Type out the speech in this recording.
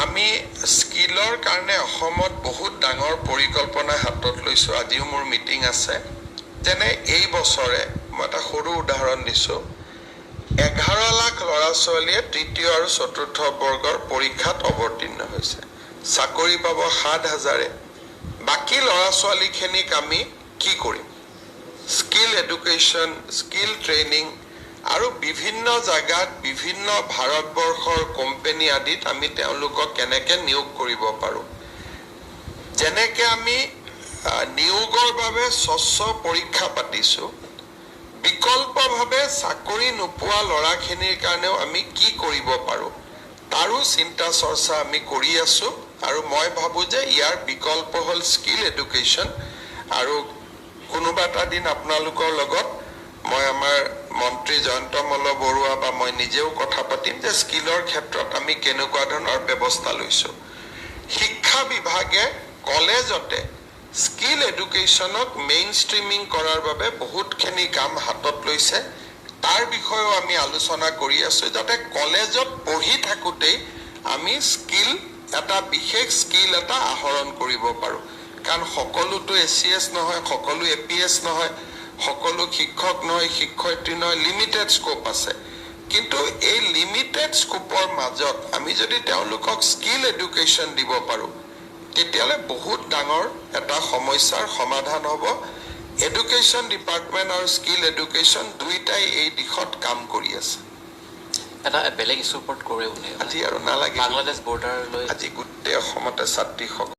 আমি স্কিলৰ কাৰণে অসমত বহুত ডাঙৰ পৰিকল্পনা হাতত লৈছোঁ। আজিও মোৰ মিটিং আছে। যেনে এই বছৰে মই এটা সৰু উদাহৰণ দিছোঁ, 11 লাখ ল'ৰা ছোৱালীয়ে তৃতীয় আৰু চতুৰ্থ বৰ্গৰ পৰীক্ষাত অৱতীৰ্ণ হৈছে। চাকৰি পাব 7,000। বাকী ল'ৰা ছোৱালীখিনিক আমি কি কৰিম? স্কিল এডুকেশ্যন, স্কিল ট্ৰেইনিং আৰু বিভিন্ন জাগাত বিভিন্ন ভাৰতবৰ্ষৰ কোম্পানী আদিত আমি তেওঁলোকক কেনেকৈ নিয়োগ কৰিব পাৰোঁ। যেনেকৈ আমি নিয়োগৰ বাবে স্বচ্ছ পৰীক্ষা পাতিছোঁ, বিকল্পভাৱে চাকৰি নোপোৱা ল'ৰাখিনিৰ কাৰণেও আমি কি কৰিব পাৰোঁ তাৰো চিন্তা চৰ্চা আমি কৰি আছোঁ। আৰু মই ভাবোঁ যে ইয়াৰ বিকল্প হ'ল স্কিল এডুকেশ্যন। আৰু কোনোবা এটা দিন আপোনালোকৰ লগত মই আমাৰ মন্ত্ৰী জয়ন্ত মল্ল বৰুৱা বা মই নিজেও কথা পাতিম যে স্কিলৰ ক্ষেত্ৰত আমি কেনেকুৱা ধৰণৰ ব্যৱস্থা লৈছোঁ। শিক্ষা বিভাগে কলেজতে স্কিল এডুকেশ্যনক মেইন ষ্ট্ৰীমিং কৰাৰ বাবে বহুতখিনি কাম হাতত লৈছে। তাৰ বিষয়েও আমি আলোচনা কৰি আছোঁ যাতে কলেজত পঢ়ি থাকোঁতেই আমি স্কিল এটা বিশেষ স্কিল এটা আহৰণ কৰিব পাৰোঁ। কাৰণ সকলোতো ACS নহয়, সকলো APS নহয়, সকলো শিক্ষক নহয়, শিক্ষয়িত্ৰী নহয়, লিমিটেড স্কোপ আছে। কিন্তু এই লিমিটেড স্কোপৰ মাজত আমি যদি তেওঁলোকক স্কিল এডুকেশ্যন দিব পাৰোঁ তেতিয়াহ'লে বহুত ডাঙৰ এটা সমস্যাৰ সমাধান হ'ব। এডুকেশ্যন ডিপাৰ্টমেণ্ট আৰু স্কিল এডুকেশ্যন দুইটাই এই দিশত কাম কৰি আছে। এটা বেলেগ ইছ্যুৰ ওপৰত কৰে বুলি আজি আৰু নালাগে, বাংলাদেশ বৰ্ডাৰলৈ আজি গোটেই অসমতে ছাত্ৰীসকল